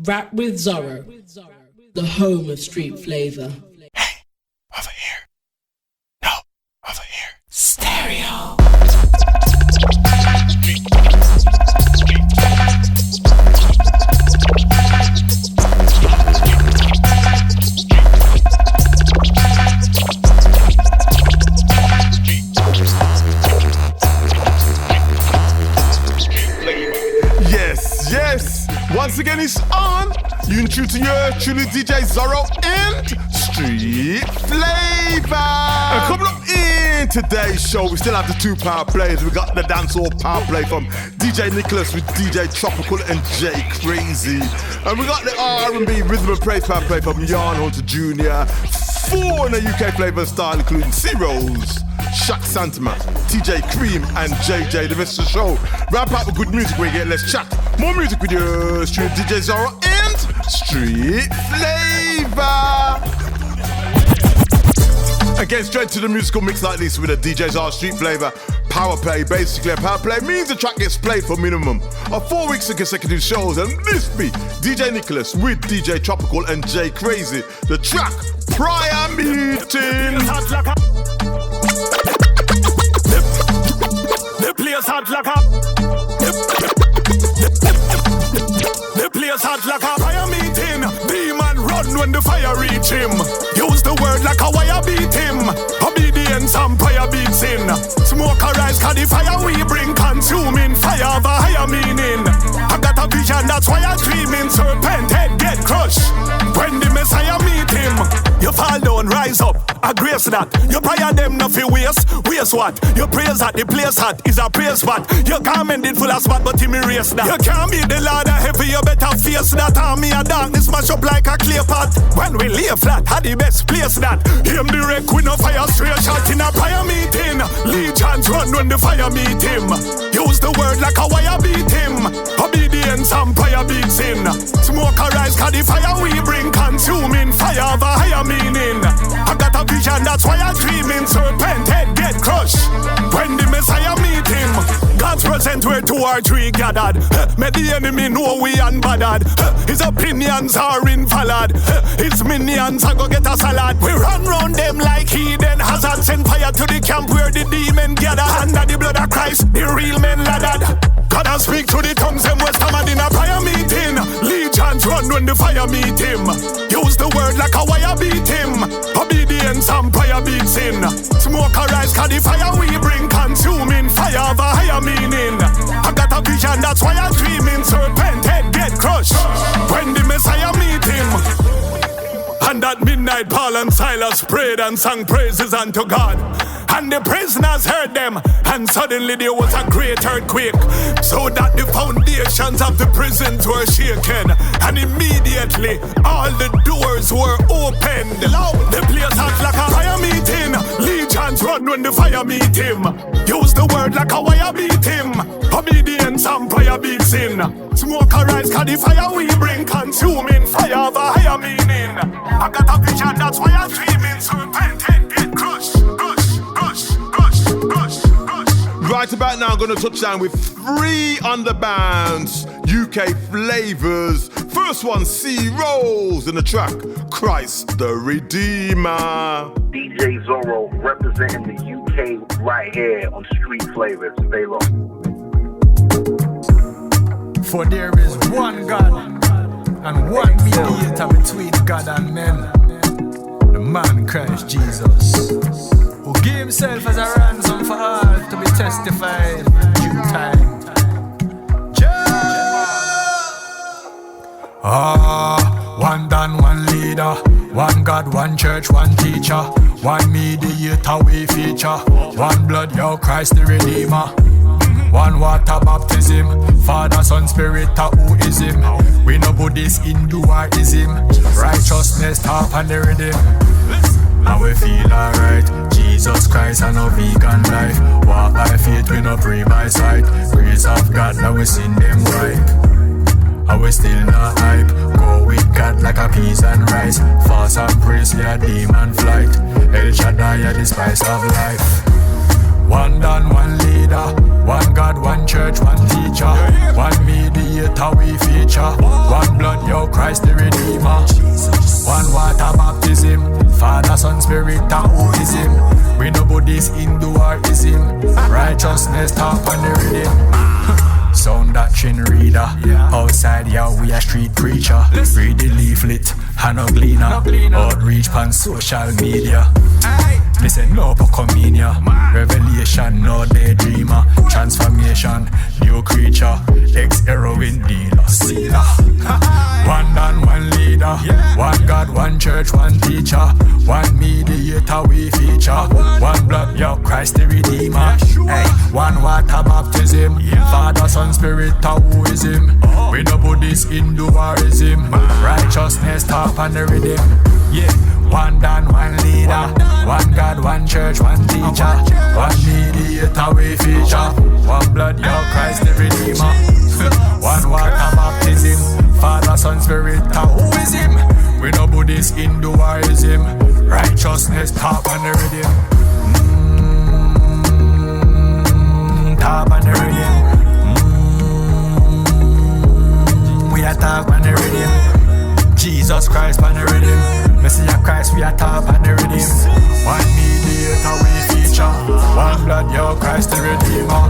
Rap with Zorro, the home of street flavor. Hey, over here. No, over here. Stereo. Yes, once again it's on. You in tune to your truly DJ Zorro and Street Flavor. And coming up in today's show, we still have the two power plays. We got the dancehall power play from DJ Nicholas with DJ Tropical and JayCrazie. And we got the R&B rhythm and praise power play from Yaahn Hunter Jr. 4 in the UK flavor style, including Cerose, Santima, TJ Cream and JJ. The rest of the show wrap up with good music where you get less chat. More music videos, stream DJ Zorro and Street Flavor. Again, straight to the musical mix like this with a DJ's R Street Flavor power play. Basically, a power play means the track gets played for a minimum of 4 weeks of consecutive shows. And this be DJ Nicholas with DJ Tropical and JayCrazie. The track Prior Meeting. The place hot like a The place hot like a fire meeting. Demon run when the fire reach him. Use the word like a wire beat him. Obedience and prayer beats in. Smoke a rise cause the fire we bring consuming. Fire of a higher meaning. I got a vision that's why I'm dreaming. Serpent head get crushed when the Messiah meet him. You fall down, rise up, I grace that. You prayer them nothing waste. Waste what? You praise that the place hot is a praise spot. You can't mend it full of spot but him erase that. You can't be the Lord of heavy, you better face that. Army of darkness mash up like a clay pot. When we lay flat, had the best place that. Him direct with no fire straight shot in a prayer meeting. Legions run when the fire meet him. Use the word like a wire beat him. Obedience and prayer beats in. Smoke a rise cause the fire we bring consuming. Fire of a higher meaning. I got a vision that's why I'm dreaming. Serpent head get crushed when the Messiah meet him. God's present where 2 or 3 gathered. May the enemy know we unbothered. His opinions are invalid. His minions are go get a salad. We run round them like heathen hazards. Send fire to the camp where the demon gather. Under the blood of Christ, the real men laddered. God has speak to the tongues them west hammered in a prayer meeting. Legions run when the fire meet him. Use the word like a wire beat him. Obedience and prayer beats in. Smoke a rise cause the fire we bring consuming. Fire of a higher meaning. I got a vision that's why I'm dreaming. Serpent head get crushed when the Messiah meet him. And at midnight Paul and Silas prayed and sang praises unto God. And the prisoners heard them, and suddenly there was a great earthquake, so that the foundations of the prisons were shaken, and immediately all the doors were opened. The place hot like a fire meeting. Legions run when the fire meet him. Use the word like a wire beat him. Obedience and prayer beats in. Smoke a rise cause the fire we bring consuming. Fire of a higher meaning. I got a vision that's why I'm dreaming. Serpent head get crushed. Right about now, I'm going to touch down with 3 underbands, UK flavors. First one, Cerose, and the track, Christ the Redeemer. DJ Zorro representing the UK right here on Street Flavors. Velo. For there is one God and one mediator between God and men, the man Christ Jesus, who gave himself as a ransom for all to be testified due time. One Dan, one leader, one God, one church, one teacher, one mediator we feature, one blood, yo Christ the Redeemer. One water baptism, Father, Son, Spirit, who is him? We no Buddhist, Hindu or ism. Righteousness, top and the rhythm. And we feel alright. Jesus Christ and no vegan life. Walk by faith, we no pray by sight. Grace of God, now we sing them right. And we still not hype. Go with God like a peas and rice. Fast and praise, yeah, demon flight. El Shaddai, yeah, the spice of life. One Dan, one leader, one God, one church, one teacher, one mediator we feature, one blood, yo Christ. Christ the Redeemer. One water baptism, Father, Son, Spirit, and who is him? We no Buddhist, Hindu or ism. Righteousness talk on the rhythm. Sound doctrine reader. Outside, yeah, we a street preacher. Read the leaflet, and no gleaner. Outreach on social media. This ain't no communia. Revelation, no daydreamer. Transformation, new creature. Ex-heroin dealer. One man, one leader. One God, one church, one teacher. One mediator we feature. One blood, yo, Christ the Redeemer. Hey, one water baptism. Father, Son, Spirit, who is him? We no Buddhist, Hindu or ism. Righteousness talk on the rhythm. Yeah, one Dan, one leader. One God, one church, one teacher. One mediator we feature. One blood, yo, Christ the Redeemer. One water baptism. Father, Son, Spirit, who is him? We no Buddhist, Hindu or ism. Righteousness talk on the rhythm. Talk on the rhythm. We are talk on the rhythm. Jesus Christ on the rhythm. Messiah Christ, we are top on the rhythm. One mediator we feature. One blood, yo, Christ the Redeemer.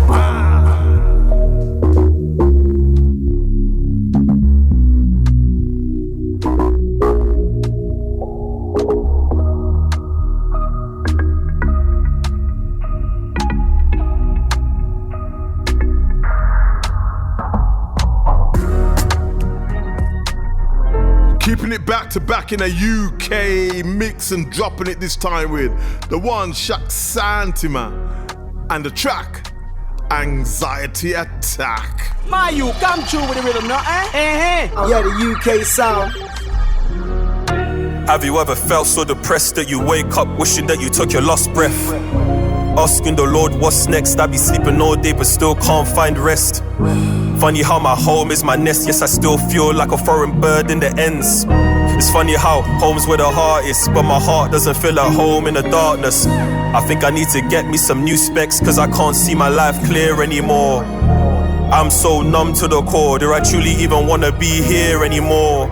Keeping it back to back in a UK mix and dropping it this time with the one Shaq Santima and the track Anxiety Attack. My you come true with the rhythm now, eh? Yeah, the UK sound. Have you ever felt so depressed that you wake up wishing that you took your last breath? Asking the Lord what's next. I be sleeping all day but still can't find rest. Funny how my home is my nest. Yes, I still feel like a foreign bird in the ends. It's funny how home's where the heart is, but my heart doesn't feel at home in the darkness. I think I need to get me some new specs, cause I can't see my life clear anymore. I'm so numb to the core. Do I truly even wanna be here anymore?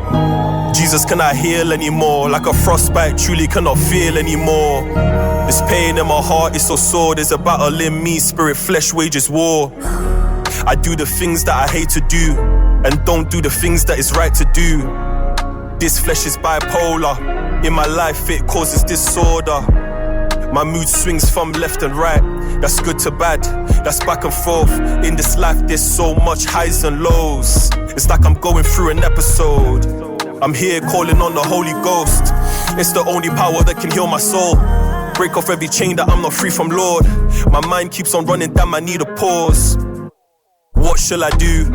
Jesus, can I heal anymore? Like a frostbite, truly cannot feel anymore. This pain in my heart is so sore. There's a battle in me, spirit, flesh wages war. I do the things that I hate to do, and don't do the things that is right to do. This flesh is bipolar. In my life it causes disorder. My mood swings from left and right. That's good to bad, that's back and forth. In this life there's so much highs and lows. It's like I'm going through an episode. I'm here calling on the Holy Ghost. It's the only power that can heal my soul. Break off every chain that I'm not free from, Lord. My mind keeps on running, damn, I need a pause. What shall I do?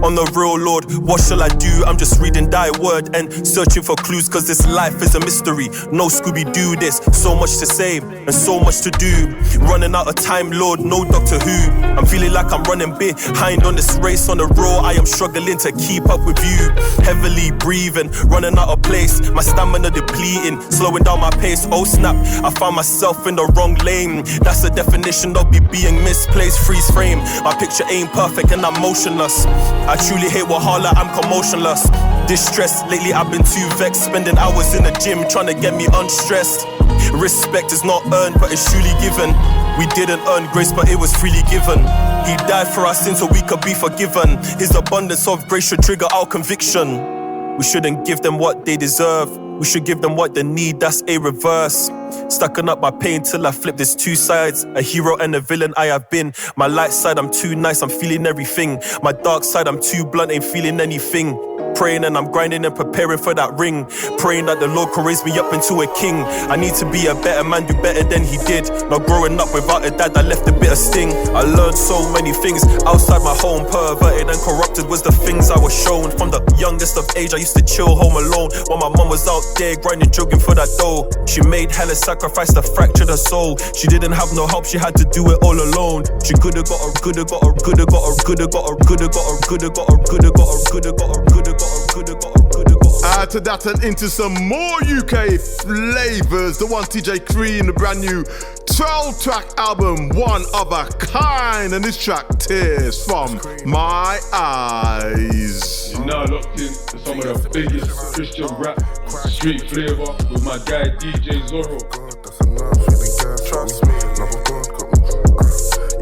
On the real, Lord, what shall I do? I'm just reading thy word and searching for clues, cause this life is a mystery. No Scooby-Doo, there's so much to say and so much to do. Running out of time, Lord, no Doctor Who. I'm feeling like I'm running behind on this race. On the road, I am struggling to keep up with you. Heavily breathing, running out of place. My stamina depleting, slowing down my pace. Oh snap, I found myself in the wrong lane. That's the definition of me being misplaced. Freeze frame, my picture ain't perfect and I'm motionless. I truly hate Wahala, I'm commotionless. Distressed, lately I've been too vexed. Spending hours in the gym trying to get me unstressed. Respect is not earned but it's truly given. We didn't earn grace but it was freely given. He died for our sins so we could be forgiven. His abundance of grace should trigger our conviction. We shouldn't give them what they deserve. We should give them what they need, that's a reverse. Stacking up my pain till I flip, there's two sides. A hero and a villain I have been. My light side, I'm too nice, I'm feeling everything. My dark side, I'm too blunt, ain't feeling anything. Praying and I'm grinding and preparing for that ring. Praying that the Lord can raise me up into a king. I need to be a better man, do better than he did. Not growing up without a dad, I left a bit of sting. I learned so many things outside my home. Perverted and corrupted was the things I was shown. From the youngest of age, I used to chill home alone while my mum was out there grinding, jogging for that dough. She made hella sacrifice to fracture her soul. She didn't have no help, she had to do it all alone. She coulda got her, coulda got her, coulda got her, coulda got her, coulda got her, coulda got her, coulda got her, coulda got her, coulda got her. out to Datin into some more UK flavours. The one JayCrazie in the brand new 12-track album, One of a Kind. And this track, Tears from My Eyes. You're now locked in to some of the biggest Christian rap, street flavour with my guy DJ Zorro. That's enough, feeling good, trust me. Love of God, got me.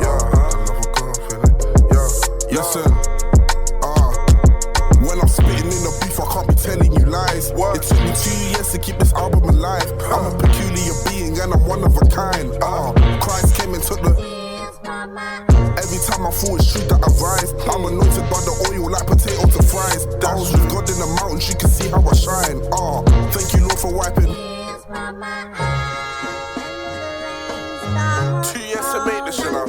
Love of God, feeling. Listen. When I'm spitting in the beef, I can't be telling you lies. It took me 2 years to keep this album alive. I'm a peculiar being and I'm one of a kind. Christ came and took the. Every time I fall, it's true that I rise. I'm anointed by the oil like potato to fries. I was with God in the mountains, you can see how I shine. Thank you, Lord, for wiping. 2 years to make this shit up.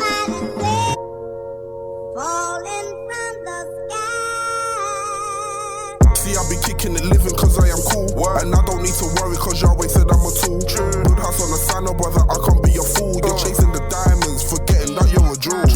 See, I be kicking it living cause I am cool. And I don't need to worry cause Yahweh said I'm a tool. Good house on the sign, no brother, I can't be a fool. You're chasing the diamonds, forgetting that you're a jewel.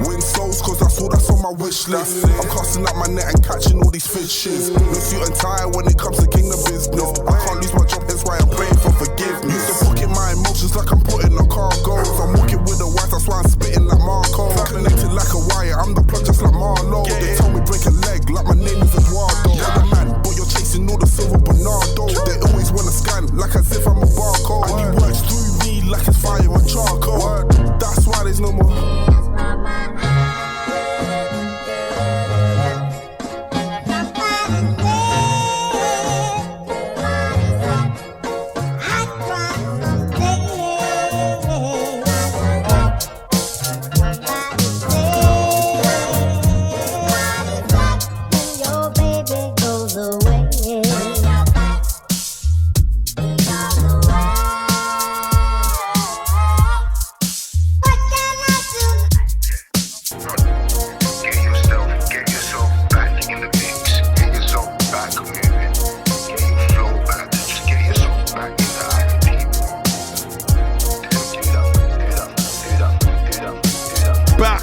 Win souls cause that's all that's on my wish list. I'm casting out my net and catching all these fishes. No suit and tie when it comes to kingdom business. I can't lose my job, that's why I'm praying for forgiveness. Used to pocket my emotions like I'm putting a cargo. I'm walking with the wife, that's why I'm spitting like Marco. Connected like a wire, I'm the plug just like Marlo. They told me break a leg like my name is Eduardo. Man, but you're chasing all the silver Bernardo. They always wanna scan like as if I'm a barcode. And he works through me like it's fire and charcoal. That's why there's no more.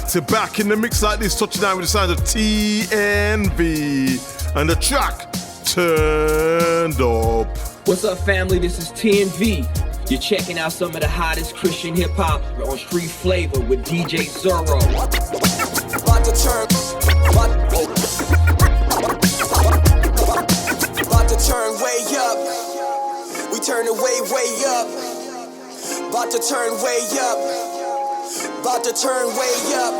To back in the mix like this, touching down with the sound of TNV and the track Turned Up. What's up, family? This is TNV. You're checking out some of the hottest Christian hip hop on Street Flavor with DJ Zorro. About to turn way up. We turn it way up. About to turn way up. About to turn way up.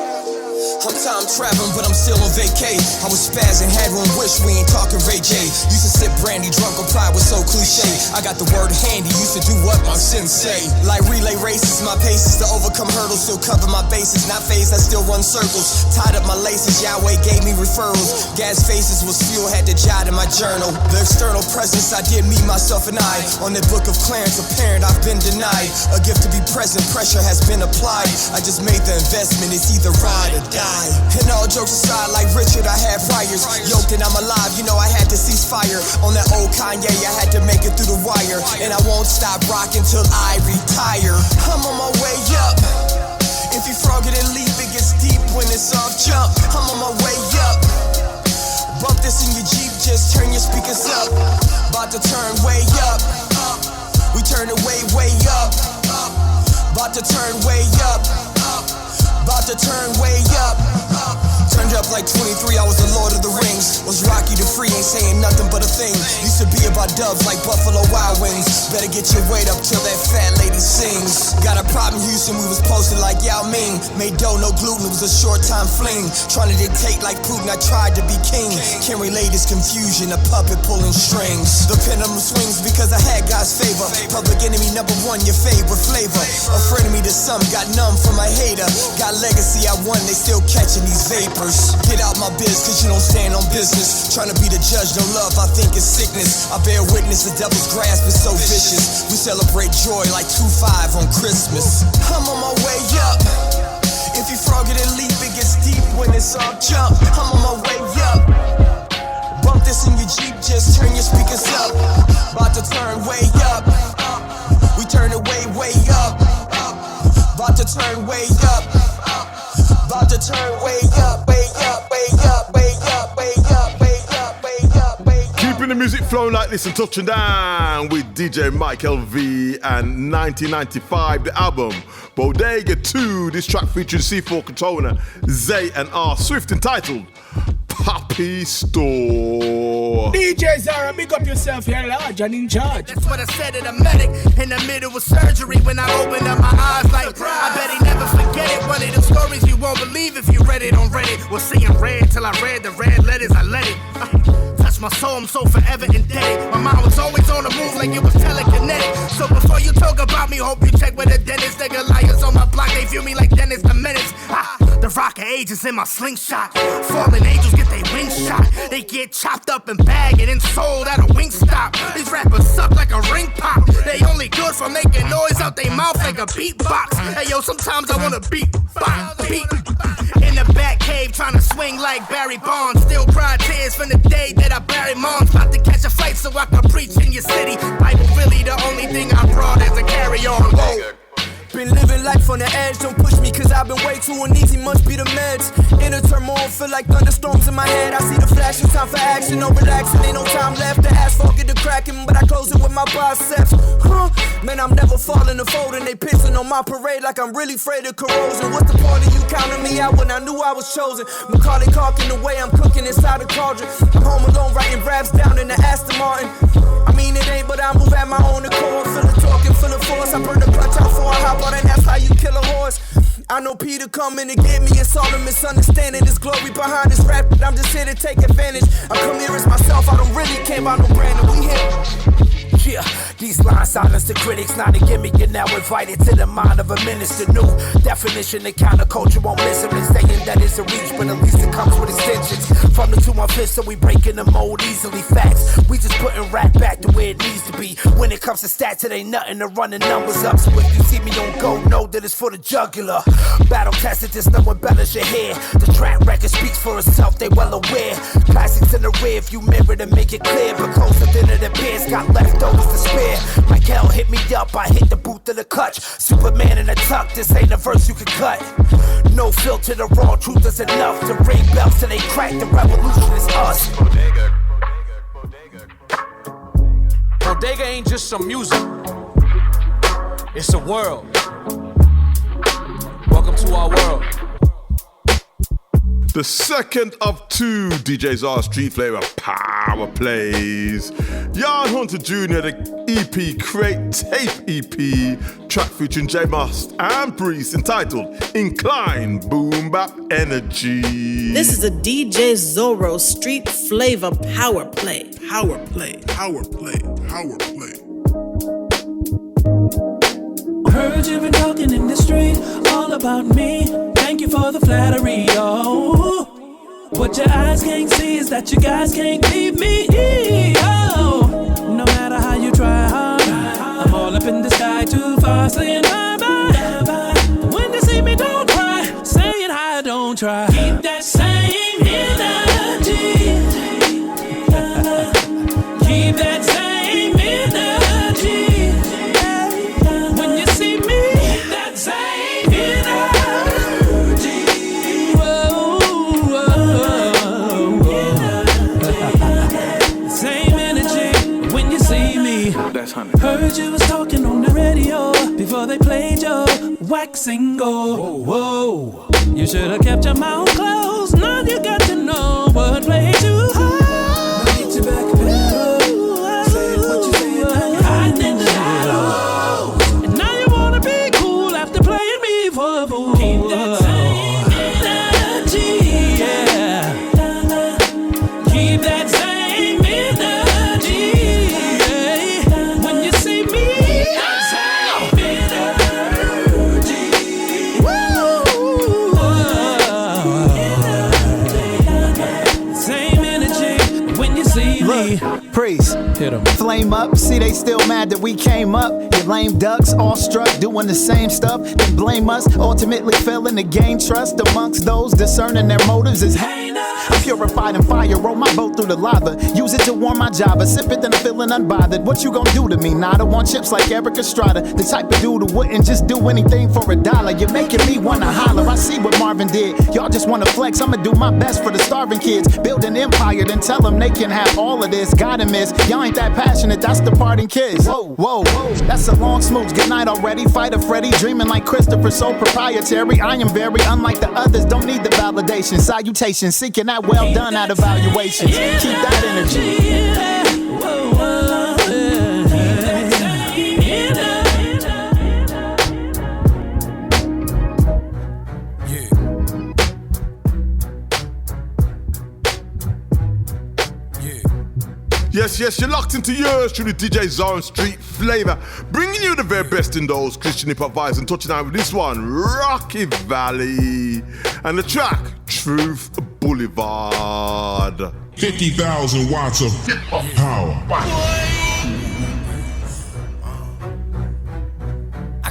I'm time traveling, but I'm still on vacay. I was spazzing, had one wish, we ain't talking Ray J. Used to sip brandy, drunk on pride was so cliche. I got the word handy, used to do what my sensei. Like relay races, my paces to overcome hurdles, still cover my bases. Not phased, I still run circles. Tied up my laces, Yahweh gave me referrals. Gas faces was fuel, had to jot in my journal. The external presence, I did me, myself, and I. On the book of Clarence, apparent I've been denied. A gift to be present, pressure has been applied. I just made the investment, it's either ride or die. And all jokes aside, like Richard, I had priors. Yoked and I'm alive, you know I had to cease fire. On that old Kanye, I had to make it through the wire. And I won't stop rocking till I retire. I'm on my way up. If you frog it and leap, it gets deep when it's off jump. I'm on my way up. Bump this in your Jeep, just turn your speakers up. About to turn way up. We turn it way up. About to turn way up. About to turn way up. Turned up like 23, I was the Lord of the Rings. Was Rocky the Free, ain't saying nothing but a thing. Used to be about doves like Buffalo Wild Wings. Better get your weight up till that fat lady sings. Got a problem, Houston, we was posted like Yaahn. Made dough, no gluten, it was a short time fling. Trying to dictate like Putin, I tried to be king. Can't relate this confusion, a puppet pulling strings. The pendulum swings because I had God's favor. Public enemy number one, your favorite flavor. A friend of me to some, got numb from my hater. Got legacy, I won, they still catching these vapors. Get out my biz, cause you don't stand on business. Trying to be the judge, no love, I think it's sickness. I bear witness, the devil's grasp is so vicious. We celebrate joy like 2-5 on Christmas. I'm on my way up. If you frog it and leap, it gets deep when it's off jump. I'm on my way up. Bump this in your Jeep, just turn your speakers up. About to turn way up. We turn it way up. About to turn way up. About to turn way up, way up, way up, way up, way up, way up, way up, way up. Keeping the music flowing like this and touching down with DJ Mykael V and 1995, the album Bodega 2. This track featuring C4 Crotona, ZAAY and R Swift, entitled Poppy Store. DJ Zorro, big up yourself, you're large and in charge. That's what I said to the medic in the middle of surgery when I opened up my eyes like, I bet he never forget it. One of the stories you won't believe if you read it on Reddit. Was seeing red till I read the red letters, I let it. Touch my soul, I'm so forever indebted. My mind was always on the move like it was telekinetic. So before you talk about me, hope you check with the dentist. Nigga liars on my block, they view me like Dennis the Menace. The rock of ages in my slingshot. Fallen angels get their wings shot. They get chopped up and bagged and then sold at a wing stop. These rappers suck like a ring pop. They only good for making noise out their mouth like a beatbox. Hey yo, sometimes I wanna beat. In the back cave trying to swing like Barry Bonds. Still cry tears from the day that I buried moms. About to catch a flight so I can preach in your city. Bible really the only thing I brought as a carry-on. Whoa. Been living life on the edge, don't push me cause I've been way too uneasy, must be the meds. Inner turmoil, feel like thunderstorms in my head. I see the flash, it's time for action, no relaxing, ain't no time left. The asphalt get to cracking, but I close it with my biceps. Man, I'm never falling to fold and they pissing on my parade like I'm really afraid of corrosion. What's the point of you counting me out when I knew I was chosen? Macaulay Culkin the way I'm cooking inside a cauldron. I'm home alone writing raps down in the Aston Martin. I mean it ain't, but I move at my own accord. Feel the talking, full of force. I burn the clutch out for a hop out, and that's how you kill a horse. I know Peter coming to get me, it's all a misunderstanding. This glory behind this rap, but I'm just here to take advantage. I come here as myself, I don't really care about no brand, and we here. Yeah, these lines silence the critics, not a gimmick. You're now invited to the mind of a minister. New definition of counterculture won't miss him. And saying that it's a reach, but at least it comes with extensions. From the 215, so we breaking the mold easily. Facts, we just putting rap back to where it needs to be. When it comes to stats, it ain't nothing to run the numbers up. So if you see me on go, know that it's for the jugular. Battle tested, just no embellish your hair. The track record speaks for itself, they well aware. Classics in the rear, if you mirror to make it clear. But closer than it appears, got leftovers to spare. Mykael hit me up, I hit the boot of the clutch. Superman in a tuck, this ain't a verse you can cut. No filter, the raw truth is enough to ring bells till they crack. The revolution is us. Bodega ain't just some music, it's a world. Welcome to our world. The second of two DJ's R Street Flavor power plays. Yaahn Hunter Jr., the EP Crate Tape EP, track featuring J.A.Z and Breeze, entitled Incline Boom Bap Energy. This is a DJ Zorro Street Flavor power play. Power play. Power play. Power play. Heard you been talking in the street all about me. Thank you for the flattery, yo. What your eyes can't see is that you guys can't leave me, yo. No matter how you try hard, I'm all up in the sky too far, saying bye-bye. When you see me, don't cry, saying hi, don't try. Keep that same energy. Keep that same energy. When you see me, that same energy. Same energy when you see me. That's 100. Heard you was talking on the radio before they played your wax single. Whoa, you should have kept your mouth closed. Now you got to know what played too hard. Now get you back better. Say what you say, now you're hiding in the shadows. And now you wanna be cool after playing me for a fool. Keep that same energy, yeah. Keep that same energy, yeah. When you see me, that same energy. Same energy when you see me. Priest, hit 'em. Flame up, see they still mad that we came up. You lame ducks, all struck, doing the same stuff. Then blame us, ultimately failing to gain trust amongst those discerning their motives is heinous. I'm purified in fire, roll my boat through the lava. Use it to warm my Java, sip it then I'm feeling unbothered. What you gon' do to me? Nada, want chips like Eric Estrada. The type of dude who wouldn't just do anything for $1. You're making me wanna holler. I see what Marvin did. Y'all just wanna flex. I'ma do my best for the starving kids. Build an empire, then tell them they can have all of this. Gotta miss. Y'all ain't that passionate, that's the parting kids. Whoa, whoa, whoa. That's a long smooch. Good night already. Fighter Freddy, dreaming like Christopher, so proprietary. I am very unlike the others. Don't need the validation. Salutations, seeking that well done out evaluations. Keep that energy. Yes, you're locked into yours through the DJ Zorro Street Flavor, bringing you the very best in those Christian hip-hop vibes and touching out with this one, Rocky Valley, and the track, Truth Boulevard. 50,000 watts of hip-hop power.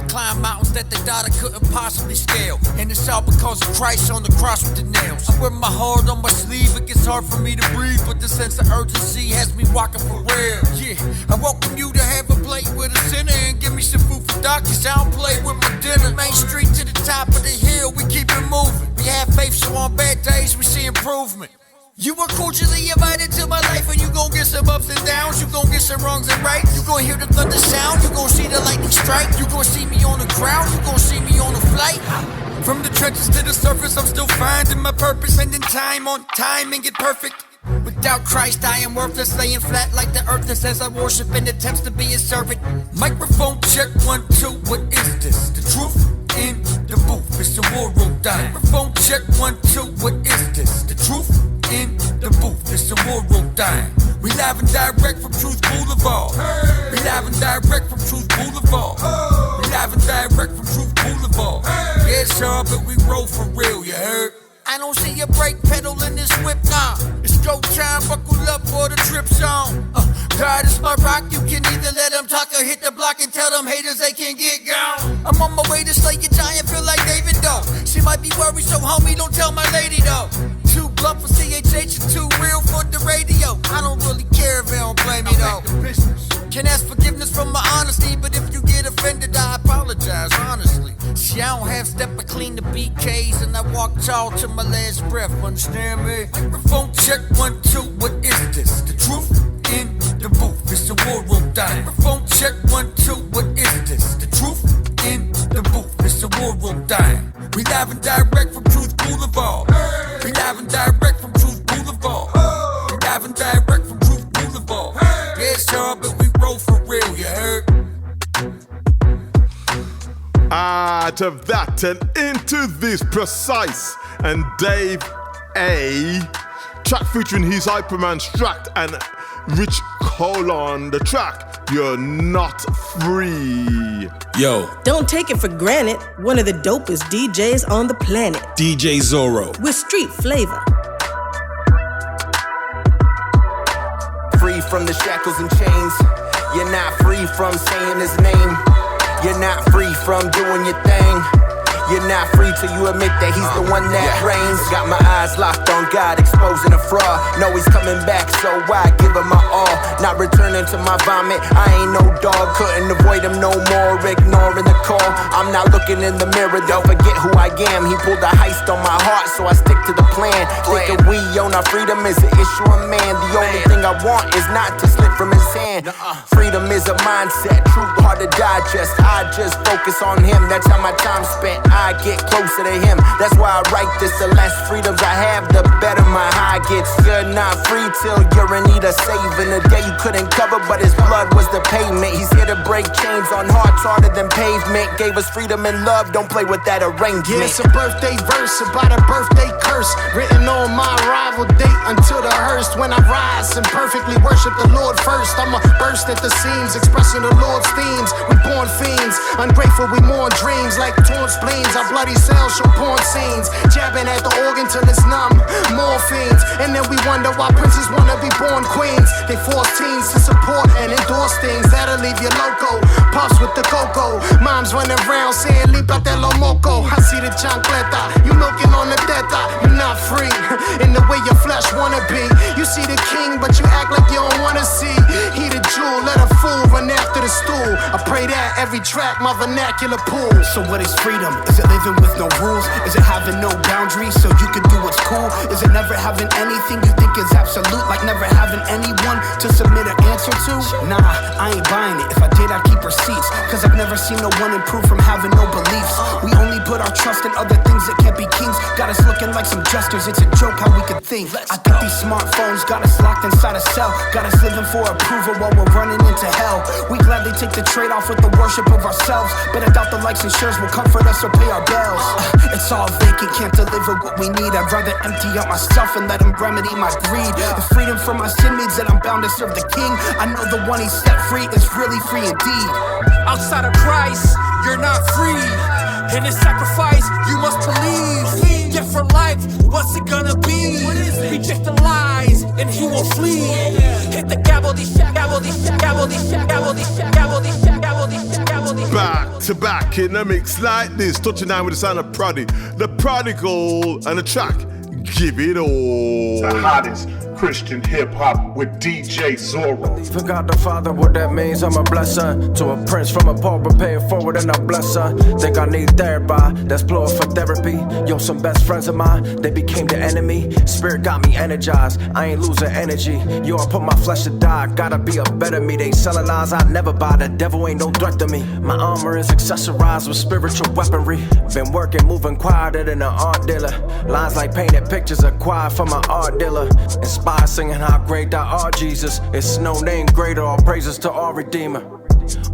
Climb mountains that they thought I couldn't possibly scale, and it's all because of Christ on the cross with the nails. I wear my heart on my sleeve, it gets hard for me to breathe, but the sense of urgency has me walking for real. Yeah, I welcome you to have a plate with a sinner and give me some food for thought, 'cause I don't play with my dinner. Main Street to the top of the hill, we keep it moving. We have faith, so on bad days we see improvement. You were cordially invited to my life, and you gon' get some ups and downs. You gon' get some wrongs and rights. You gon' hear the thunder sound. You gon' see the lightning strike. You gon' see me on the ground. You gon' see me on the flight. From the trenches to the surface, I'm still finding my purpose, ending time on time and get perfect. Without Christ, I am worthless, laying flat like the earth that says I worship and attempts to be a servant. Microphone check 1, 2. What is this? The truth in the booth. It's the world dying. Microphone check 1, 2. What is this? The truth in the booth, it's the world dying. We live and direct from Truth Boulevard. We live and direct from Truth Boulevard. We live and direct from Truth Boulevard. Yeah, sure, but we roll for real, you heard? I don't see a brake pedal in this whip, nah. It's go time, buckle up for the trip's on. God is my rock, you can either let them talk or hit the block and tell them haters they can get gone. I'm on my way to slay a giant, feel like David though. She might be worried, so homie, don't tell my lady though. Too blunt for CHH and too real for the radio. I don't really care if they don't play me though. Can ask forgiveness from my honesty, but if you get offended, I apologize, honestly. See, I don't have step, I clean the BKs, and I walk tall to my last breath, understand me? Microphone check 1, 2, what is this? The truth in the booth, it's the world dying. Microphone check 1, 2, what is this? The truth in the booth, it's the world dying. We live and direct from Truth Boulevard. We live and direct from Truth Boulevard. We live and direct from Truth Boulevard. Yeah, it's hard, but we roll for real, you heard? Out of that and into this Procyse and Dave A. Track featuring his Hypeman, Stract and Rich Colon. The track, You're Not Free. Yo. Don't take it for granted. One of the dopest DJs on the planet. DJ Zorro. With street flavor. Free from the shackles and chains. You're not free from saying his name. You're not free from doing your thing. You're not free till you admit that he's the one that reigns. Got my eyes locked on God, exposing a fraud. Know he's coming back, so I give him my all. Not returning to my vomit, I ain't no dog. Couldn't avoid him no more, ignoring the call. I'm not looking in the mirror, don't forget who I am. He pulled a heist on my heart, so I stick to the plan. Thinking we own our freedom is an issue of man. The only thing I want is not to slip from his hand. Freedom is a mindset, truth hard to digest. I just focus on him, that's how my time spent. I get closer to him, that's why I write this. The less freedoms I have, the better my high gets. You're not free till you're in need of saving. The day you couldn't cover, but his blood was the payment. He's here to break chains on hearts harder than pavement. Gave us freedom and love, don't play with that arrangement. Yeah, it's a birthday verse about a birthday curse, written on my arrival date until the hearse. When I rise and perfectly worship the Lord first, I'ma burst at the seams, expressing the Lord's themes. We born fiends, ungrateful, we mourn dreams like torn spleens. Our bloody cells show porn scenes, jabbing at the organ till it's numb, morphines. And then we wonder why princes wanna be born queens. They force teens to support and endorse things that'll leave you loco. Puffs with the cocoa, moms running around saying leap out that lomoco. I see the chancleta, you milking on the teta. You're not free in the way you at every track, my vernacular pool. So what is freedom? Is it living with no rules? Is it having no boundaries so you can do what's cool? Is it never having anything you think is absolute? Like never having anyone to submit an answer to? Nah, I ain't buying it. If I did, I'd keep receipts. Cause I've never seen no one improve from having no beliefs. We only put our trust in other things that can't be kings. Got us looking like some jesters, it's a joke how we could think. I think these smartphones got us locked inside a cell. Got us living for approval while we're running into hell. We gladly take the trade-off with the worship of ourselves, but I doubt the likes and shares will comfort us or pay our bills. It's all vacant, can't deliver what we need. I'd rather empty out myself and let him remedy my greed. The freedom from my sin means that I'm bound to serve the king. I know the one he set free is really free indeed. Outside of Christ, you're not free. In his sacrifice, you must believe. Yet for life, what's it gonna be? Reject the lies, and he will flee. Hit the gavel, Back to back in the mix like this, touching down with the sound of Prodi, the Prodigal, and the track Give It All. The hottest Christian hip-hop with DJ Zorro. Forgot the father, what that means. I'm a blessing to a prince from a pauper, pay it forward and a blessing. Think I need therapy, that's plural for therapy. Yo, some best friends of mine, they became the enemy. Spirit got me energized, I ain't losing energy. Yo, I put my flesh to die, gotta be a better me. They selling lies, I never buy, the devil ain't no threat to me. My armor is accessorized with spiritual weaponry. Been working, moving quieter than an art dealer. Lines like painted pictures acquired from an art dealer. Singing how great thou art, Jesus. It's no name greater, all praises to our Redeemer.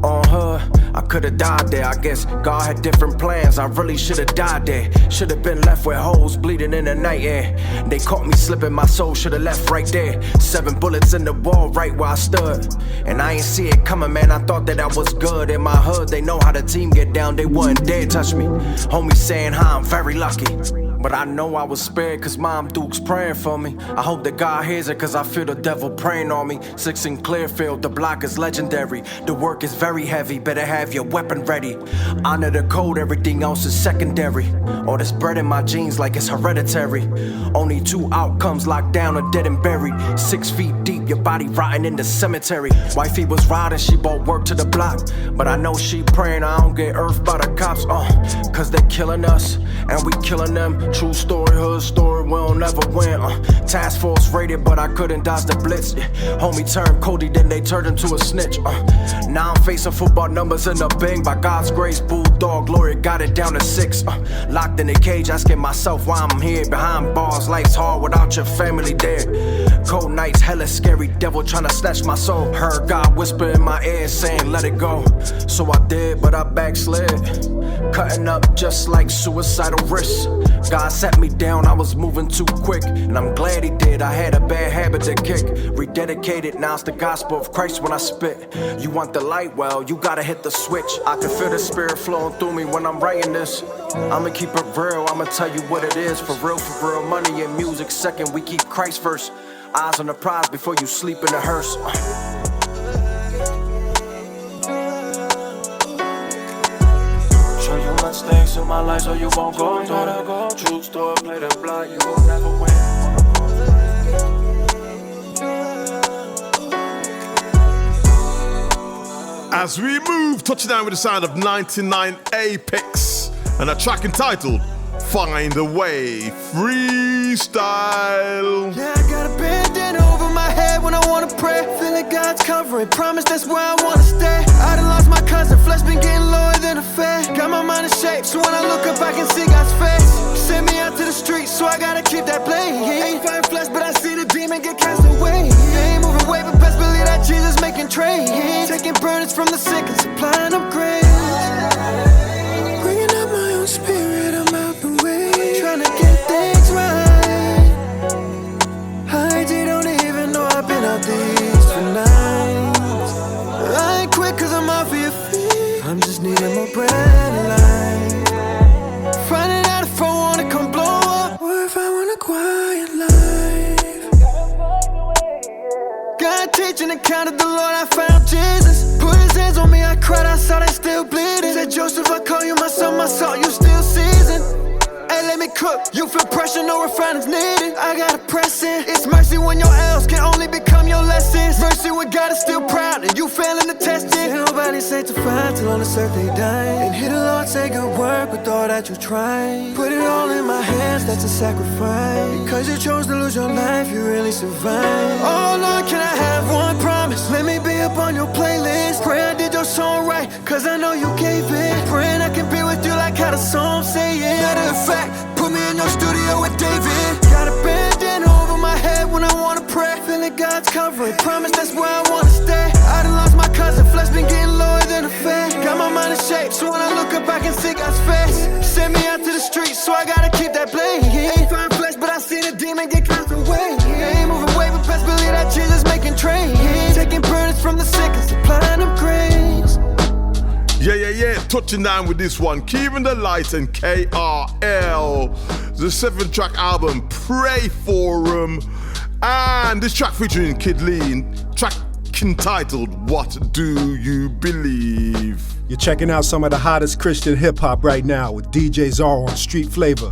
On her, I could've died there. I guess God had different plans. I really should've died there. Should've been left with holes bleeding in the night air. They caught me slipping, my soul should've left right there. 7 bullets in the wall right where I stood. And I ain't see it coming, man. I thought that I was good. In my hood, they know how the team get down. They wouldn't dare touch me. Homie saying how I'm very lucky. But I know I was spared cause Mom Duke's praying for me. I hope that God hears it cause I feel the devil praying on me. 6 in Clearfield, the block is legendary. The work is very heavy, better have your weapon ready. Honor the code, everything else is secondary. All this bread in my jeans like it's hereditary. Only 2 outcomes, locked down or dead and buried. 6 feet deep, your body rotting in the cemetery. Wifey was riding, she bought work to the block. But I know she praying I don't get earthed by the cops. Cause they killing us and we killing them. True story, hood story, we don't never win. Task force raided, but I couldn't dodge the blitz. Homie turned Cody, then they turned into a snitch. Now I'm facing football numbers in the bang. By God's grace, Bulldog Glory got it down to 6. Locked in the cage, asking myself why I'm here. Behind bars, life's hard without your family there. Cold nights, hella scary, devil trying to snatch my soul. Heard God whisper in my ear saying let it go. So I did, but I backslid. Cutting up just like suicidal risks. God set me down, I was moving too quick. And I'm glad he did, I had a bad habit to kick. Rededicated, now it's the gospel of Christ when I spit. You want the light, well, you gotta hit the switch. I can feel the spirit flowing through me when I'm writing this. I'ma keep it real, I'ma tell you what it is. For real, money and music second, we keep Christ first. Eyes on the prize before you sleep in the hearse. Things in my life so you won't go through. True story, play the block, you will never win. As we move, touching down with the sound of 99 Apex and a track entitled Find a Way Freestyle. Yeah, I got a bandana over my head when I wanna pray. Feel like God's covering, promise that's where I wanna stay. I done lost my cousin, flesh been getting lower than a fed. Got my mind in shape, so when I look up I can see God's face. Send me out to the streets, so I gotta keep that blade. Ain't fighting flesh, but I see the demon get cast away. They ain't moving weight, but best believe that Jesus making trades. Taking burdens from the sick and supplying them grace. Bringing up my own spirit, I'm out the way. Trying to get things right. I don't even know I've been out these for nights. I ain't quit cause I'm off of your feet. I'm just needing more bread in life. Finding out if I wanna come blow up or if I want a quiet life. God teaching the count of the Lord, I found Jesus. Put his hands on me, I cried, I saw they still bleeding. Said Joseph, I call you my son, my salt, you still see cook. You feel pressure, no refining's needed. I gotta press in. It's mercy when your L's can only become your lessons. Mercy with God is still proud, and you failing to test it. Ain't nobody sanctified till on the earth they die. And hear the Lord say good work with all that you try. Put it all in my hands, that's a sacrifice. Because you chose to lose your life, you really survived. Oh Lord, can I have one promise? Let me be up on your playlist. Pray I did your song right, cause I know you gave it. Praying I can be with you like how the song say it. Matter of fact, put me in your studio with David. Got a bandana over my head when I wanna pray. Feeling God's covering, promise that's where I wanna stay. I done lost my cousin, flesh been getting lower than a fed. Got my mind in shape, so when I look up I can see God's face. Send me out to the streets, so I gotta keep that blame. Ain't find flesh, but I seen a demon get cast away. Ain't moving weight, but best believe that Jesus making trains. Taking burdens from the sick and supplying them graves. Yeah. Touching down with this one. Kieran the Light and KRL. The 7-track album, Pray For 'Em. And this track featuring Kid Lean. Track entitled, What Do You Believe? You're checking out some of the hottest Christian hip-hop right now with DJ Zorro on Street Flavor.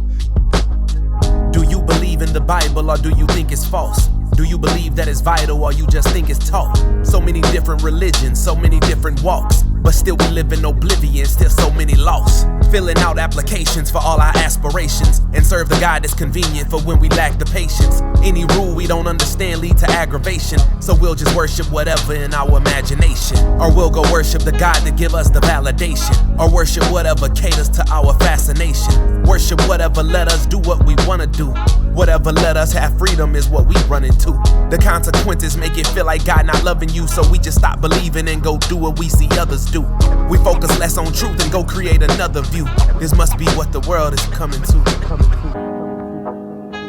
Do you believe in the Bible or do you think it's false? Do you believe that it's vital or you just think it's taught? So many different religions, so many different walks, but still we live in oblivion, still so many lost. Filling out applications for all our aspirations and serve the God that's convenient for when we lack the patience. Any rule we don't understand lead to aggravation, so we'll just worship whatever in our imagination. Or we'll go worship the God that give us the validation, or worship whatever caters to our fascination. Worship whatever let us do what we wanna do. Whatever let us have freedom is what we run into. The consequences make it feel like God not loving you, so we just stop believing and go do what we see others do. We focus less on truth and go create another view. This must be what the world is coming to.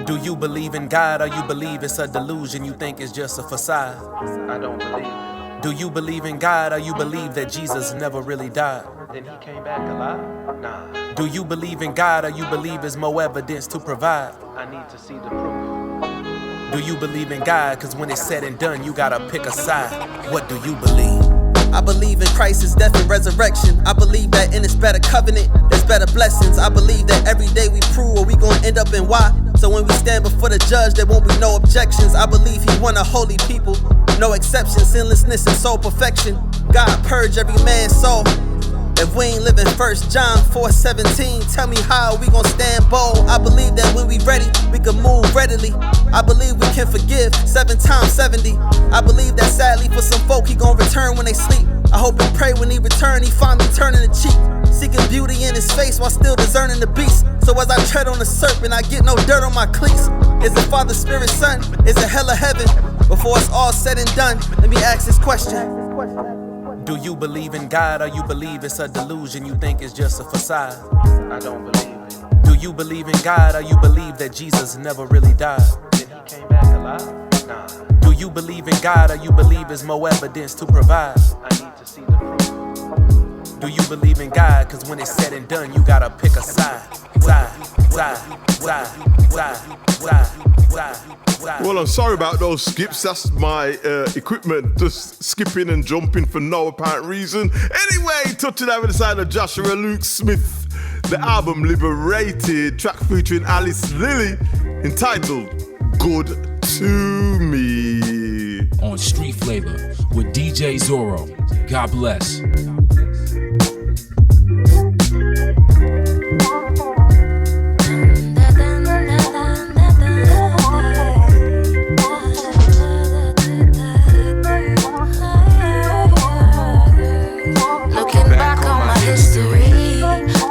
Do you believe in God or you believe it's a delusion? You think it's just a facade? I don't believe it. Do you believe in God or you believe that Jesus never really died? Then he came back alive? Nah. Do you believe in God or you believe there's more evidence to provide? I need to see the proof. Do you believe in God? Cause when it's said and done, you gotta pick a side. What do you believe? I believe in Christ's death and resurrection. I believe that in his better covenant, there's better blessings. I believe that every day we prove where we gon' end up and why. So when we stand before the judge, there won't be no objections. I believe he want a holy people, no exceptions, sinlessness and soul perfection. God purge every man's soul. If we ain't living 1 John 4:17, tell me how we gon' stand bold. I believe that when we ready, we can move readily. I believe we can forgive 7 times 70. I believe that sadly for some folk he gon' return when they sleep. I hope and pray when he return, he find me turning the cheek, seeking beauty in his face while still discerning the beast. So as I tread on the serpent, I get no dirt on my cleats. Is it Father, Spirit, Son? Is it hell or heaven? Before it's all said and done, let me ask this question. Do you believe in God or you believe it's a delusion? You think it's just a facade? I don't believe it. Do you believe in God or you believe that Jesus never really died? Then he came back alive? Nah. Do you believe in God or you believe there's more evidence to provide? I need to see the proof. Do you believe in God? Cause when it's said and done, you gotta pick a side. Well, I'm sorry about those skips. That's my equipment just skipping and jumping for no apparent reason. Anyway, touching over the side of Joshua Luke Smith, the album Liberated, track featuring Alice Lilly, entitled Good To Me. On Street Flavor with DJ Zorro. God bless.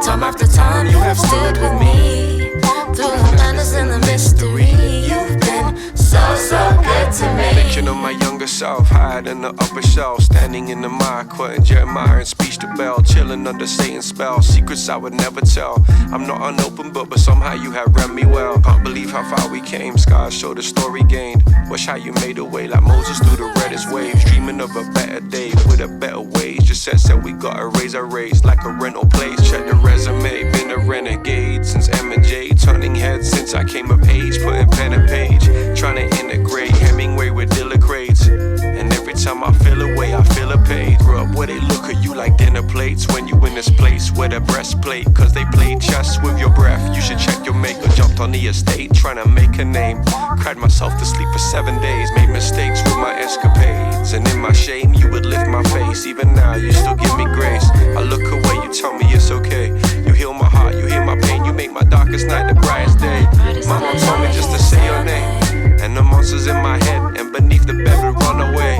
Time after time you have stood with me through the madness and the mystery. You've been so good to me. Reflection of my younger self, higher than the upper shelf, standing in the mire, quoting Jeremiah and speech to Bell, chilling under Satan's spell. Secrets I would never tell. I'm not an open book, but somehow you have read me well. Can't believe how far we came. Scars show the story gained. Watch how you made a way like Moses through the reddest waves. Dreaming of a better day with a better wage. Just sense that we gotta raise our raise like a rental place. Check the resume, been a renegade since M&J. Turning heads since I came of age, putting pen and page. Trying to integrate Hemingway with Dilla grades. And every time I feel away, I feel a pain. Grew up where they look at you like dinner plates. When you in this place, wear the breastplate. Cause they play chess with your breath. You should check your maker. the estate, trying to make a name. Cried myself to sleep for 7 days, made mistakes with my escapades. And in my shame, you would lift my face. Even now, you still give me grace. I look away, you tell me it's okay. You heal my heart, you heal my pain. You make my darkest night the brightest day. My mom told me just to say your name. And the monsters in my head and beneath the bed will run away.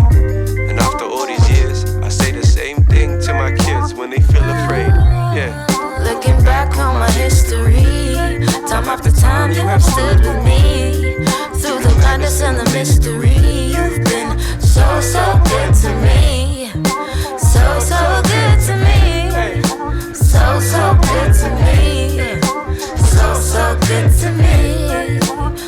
And after all these years, I say the same thing to my kids when they feel afraid. Yeah. Looking back on my history, time after time you have stood with me. Through the madness and the mystery, you've been so, so good to me. So, so good to me. So, so good to me. So, so good to me.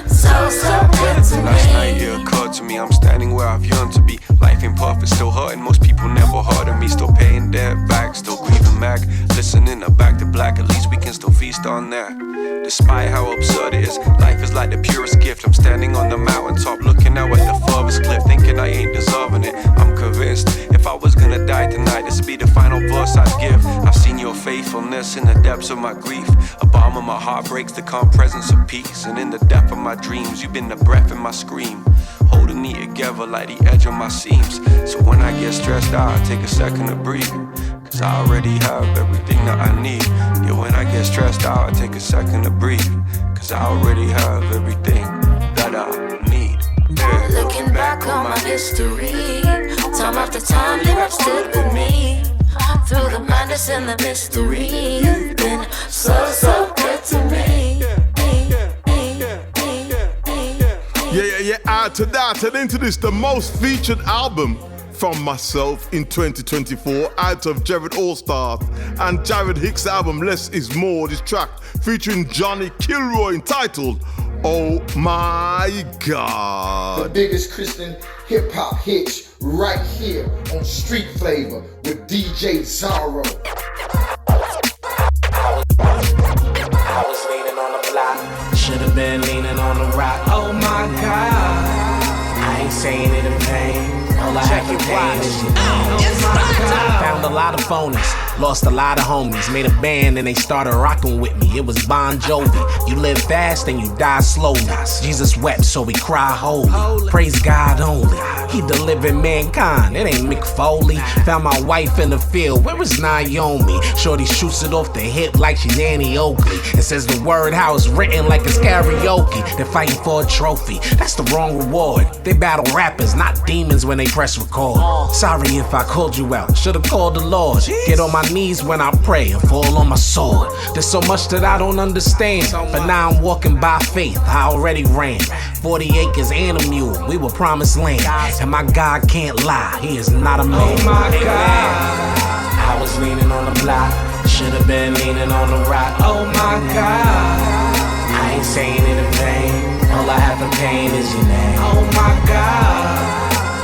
So, so good to me. Last night it occurred to me, I'm standing where I've yearned to be. Life ain't perfect, still hurting. Most people never heard of me. Still paying debt back, still grieving Mac. Listening to Back to Black, at least we can still feast on that. Despite how absurd it is, life is like the purest gift. I'm standing on the mountaintop, looking out at the furthest cliff, thinking I ain't deserving it. I'm convinced if I was gonna die tonight, this would be the final verse I'd give. I've seen your faithfulness in the depths of my grief. A balm of my heart breaks the calm presence of peace. And in the depth of my dreams, you've been the breath in my scream, holding me together like the edge of my seams. So when I get stressed out, I take a second to breathe, cause I already have everything that I need. Yeah, when I get stressed out, I take a second to breathe, cause I already have everything that I need. Yeah. Looking back on my history, time after time you have stood with me. Through the madness and the mystery, you've been so, so good to me. Yeah, add to that and into this, the most featured album from myself in 2024 out of Jered Allstar and Jarrod Hicks' album Less Is More. This track featuring Jonnie Kilroy entitled Oh My God. The biggest Christian hip hop hits right here on Street Flavor with DJ Zorro. I was leaning on the block, should've been leaning on the rock. Oh my God, I ain't saying it in vain. All I have to pain is your name. Oh my God. Found a lot of phonies, lost a lot of homies. Made a band and they started rocking with me. It was Bon Jovi. You live fast and you die slowly. Jesus wept so we cry holy. Praise God only. He delivered mankind. It ain't Mick Foley. Found my wife in the field. Where is Naomi? Shorty shoots it off the hip like she's Annie Oakley. It says the word how it's written like it's karaoke. They're fighting for a trophy. That's the wrong reward. They battle rappers, not demons when they press record. Sorry if I called you out. Should've called the Lord. Get on my knees when I pray and fall on my sword. There's so much that I don't understand, but now I'm walking by faith. I already ran 40 acres and a mule. We were promised land, and my God can't lie. He is not a man. Oh my God, I was leaning on the block, should've been leaning on the rock. Oh my God, I ain't saying it in vain. All I have for pain is your name. Oh my God,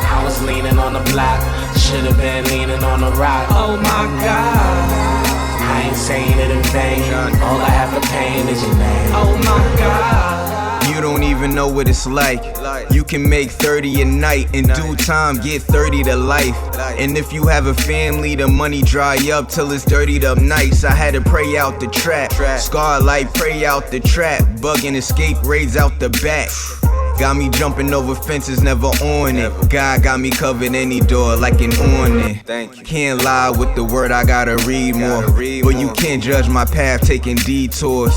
I was leaning on the block, should've been leaning on the rock. Oh my God, I ain't saying it in vain. All I have for pain is your name. Oh my God. You don't even know what it's like. You can make 30 a night, in due time get 30 to life. And if you have a family, the money dry up till it's dirtied up nice. I had to pray out the trap, scar light, pray out the trap. Bug and escape raids out the back. Got me jumping over fences, never on it. God got me covered any door like an awning. Can't lie with the word, I gotta read more. But you can't judge my path taking detours.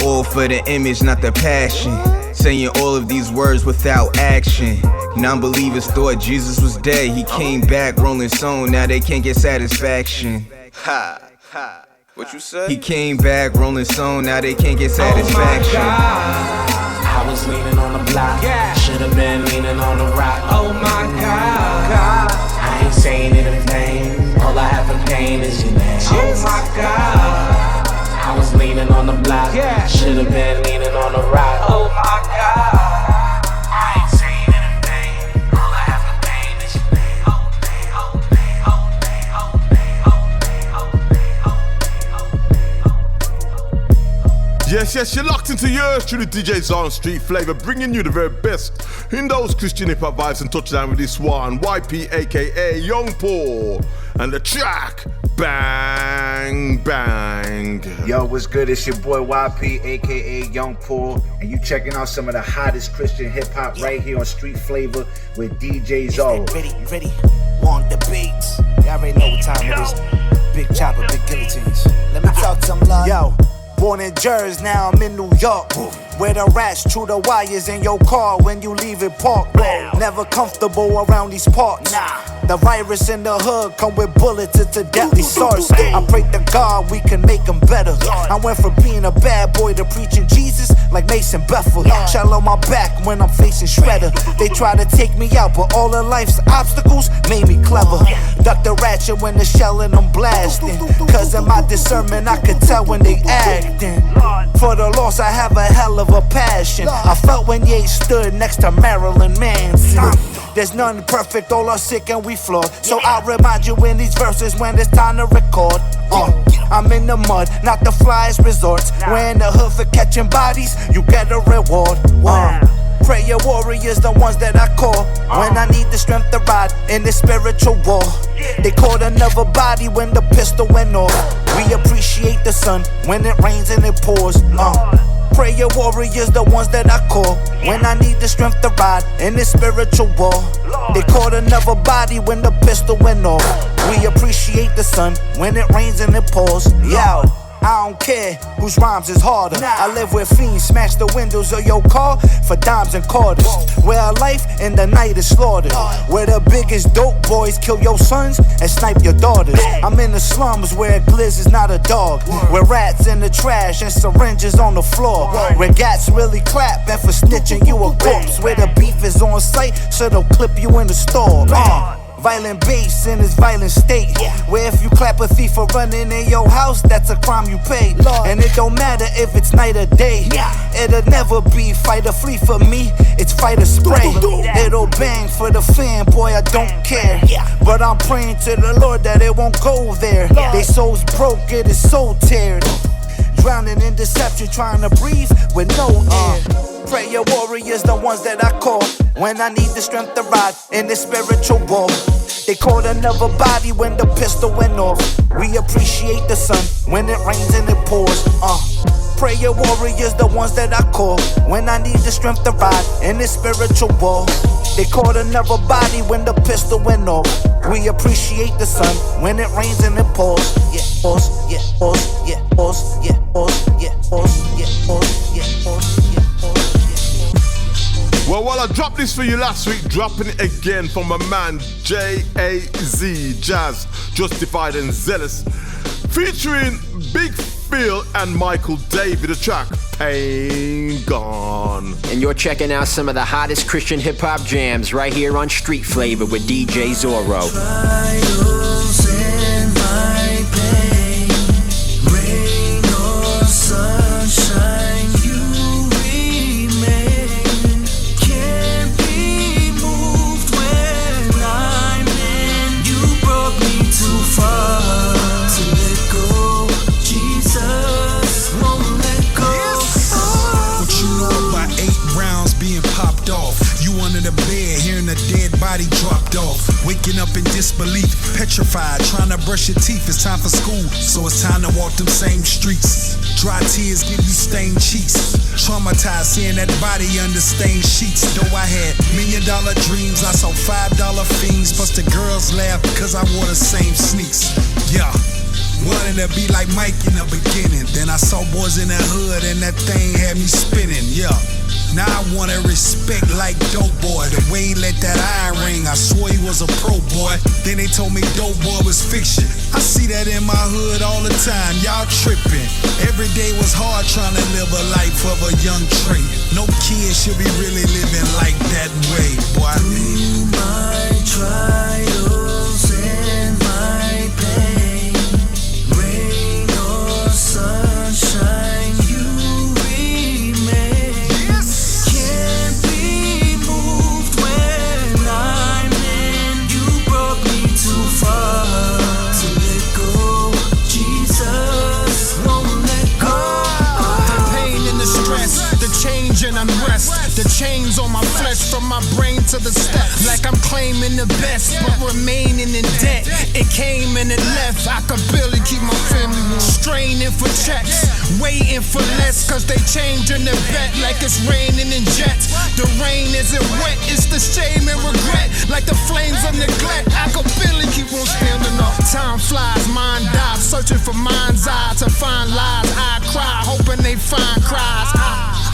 All for the image, not the passion. Saying all of these words without action. Non-believers thought Jesus was dead. He came back, rolling stone, now they can't get satisfaction. Ha, ha. What you say? He came back, rolling stone, now they can't get satisfaction. Oh my God, I was leaning on the block, should've been leaning on the rock. Oh my God, I ain't saying it in vain. All I have for pain is your name. Oh my God, I was leaning on the block, should've been leaning on the rock. Oh my God, I ain't saying it in vain. All I have for pain is your name. Yes, you're locked into yours through the DJ Zorro Street Flavor, bringing you the very best in those Christian hip hop vibes, and touchdown with this one, YP aka Young Paul, and the track bang, bang. Yo, what's good? It's your boy YP, aka Young Paul, and you checking out some of the hottest Christian hip hop right here on Street Flavor with DJ Zorro. Ready? Want the beats? Y'all already know what time it is. Big chopper, big guillotines. Let me talk some love. Yo, born in Jersey, now I'm in New York. Where the rats chew the wires in your car when you leave it parked. Never comfortable around these parts. The virus in the hood come with bullets, it's a deadly source. I pray to God we can make them better. I went from being a bad boy to preaching Jesus like Mason Bethel. Shell on my back when I'm facing Shredder. They try to take me out, but all of life's obstacles made me clever. Duck the ratchet when the shelling I'm blasting. Cause of my discernment I could tell when they acting. For the loss I have a hell of a passion. I felt when Ye stood next to Marilyn Manson. There's none perfect, all are sick and we flawed. So I'll remind you in these verses when it's time to record. I'm in the mud, not the flyest resorts. We're in the hood for catching bodies, you get a reward. Prayer warriors, the ones that I call when I need the strength to ride in this spiritual war. They caught another body when the pistol went off. We appreciate the sun when it rains and it pours. Prayer warriors, the ones that I call when I need the strength to ride in this spiritual war. They caught another body when the pistol went off. We appreciate the sun when it rains and it pours. Yo, I don't care whose rhymes is harder. I live where fiends smash the windows of your car for dimes and quarters. Where a life in the night is slaughtered. Where the biggest dope boys kill your sons and snipe your daughters. I'm in the slums where a glizz is not a dog. Where rats in the trash and syringes on the floor. Where gats really clap and for snitching you a corpse. Where the beef is on sight so they'll clip you in the store. Violent bass in its violent state. Where if you clap a thief for running in your house, that's a crime you pay. And it don't matter if it's night or day. It'll never be fight or flee for me, it's fight or spray. It'll bang for the fan, boy, I don't care. But I'm praying to the Lord that it won't go there. They souls broke, it is so teared. Drowning in deception, trying to breathe with no air. Prayer warriors, the ones that I call when I need the strength to ride in this spiritual war. They caught another body when the pistol went off. We appreciate the sun when it rains and it pours. Prayer warriors, the ones that I call when I need the strength to ride in this spiritual war. They caught another body when the pistol went off. We appreciate the sun when it rains and it pours. Yeah, pours, yeah, pours, yeah, pours, yeah, pours, yeah, pours, yeah, pours, yeah, pours, yeah, pours. Well, while I dropped this for you last week, dropping it again from my man J.A.Z, J.A.Z, Justified and Zealous, featuring Big Phil and Mykael David, the track Payne Gone. And you're checking out some of the hottest Christian hip-hop jams right here on Street Flavor with DJ Zorro. Trials and my pain, rain or sunshine, you remain. Can't be moved when I'm in. You brought me too far to let go. Jesus won't let go. What you know about 8 rounds being popped off? You under the bed, hearing a dead body dropped off. Waking up in disbelief, petrified, trying to brush your teeth. It's time for school, so it's time to walk them same streets. Dry tears give you stained cheeks. Traumatized seeing that body under stained sheets. Though I had $1 million dreams, I saw $5 fiends. Plus the girls laughed because I wore the same sneaks. Yeah. Wanted to be like Mike in the beginning. Then I saw boys in the hood and that thing had me spinning, yeah. Now I wanna respect like Dope Boy. The way he let that iron ring, I swore he was a pro boy. Then they told me Dope Boy was fiction. I see that in my hood all the time, y'all tripping. Every day was hard trying to live a life of a young trait. No kid should be really living like that way, boy. Through my trials and my pain, rain or sunshine, you remain. Can't be moved when I'm in. You brought me too far to let go. Jesus won't let go. The pain and the stress, the change rage and unrest. The chains on my flesh from my brain to the steps. Like I'm claiming the best, but remaining in debt. It came and it left. I could barely keep my family warm. Straining for checks, waiting for less, cause they changing the bet like it's raining in jets. The rain isn't wet, it's the shame and regret. Like the flames of neglect, I could barely keep on standing up. Time flies, mind dies, searching for mind's eye to find lies. I cry, hoping they find cries.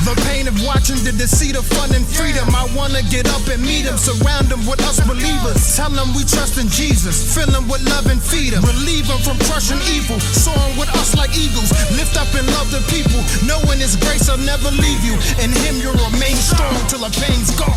The pain of watching the deceit of fun and freedom. I wanna get up and meet them, surround them with us believers. Tell them we trust in Jesus, fill them with love and feed them. Relieve them from crushing evil, soaring with us like eagles. Lift up and love the people, knowing His grace will never leave you. In Him you'll remain strong till the pain's gone.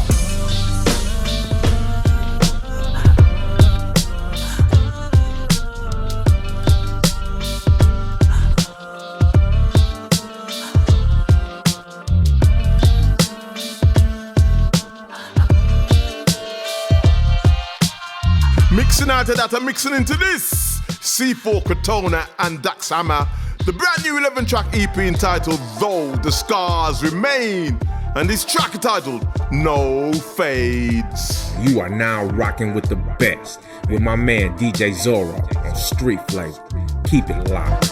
Mixing out of that and mixing into this C4 Crotona and Dax Hamma, the brand new 11-track EP entitled Though the Scars Remain, and this track entitled No Fades. You are now rocking with the best with my man DJ Zorro on Street Flavor. Keep it locked.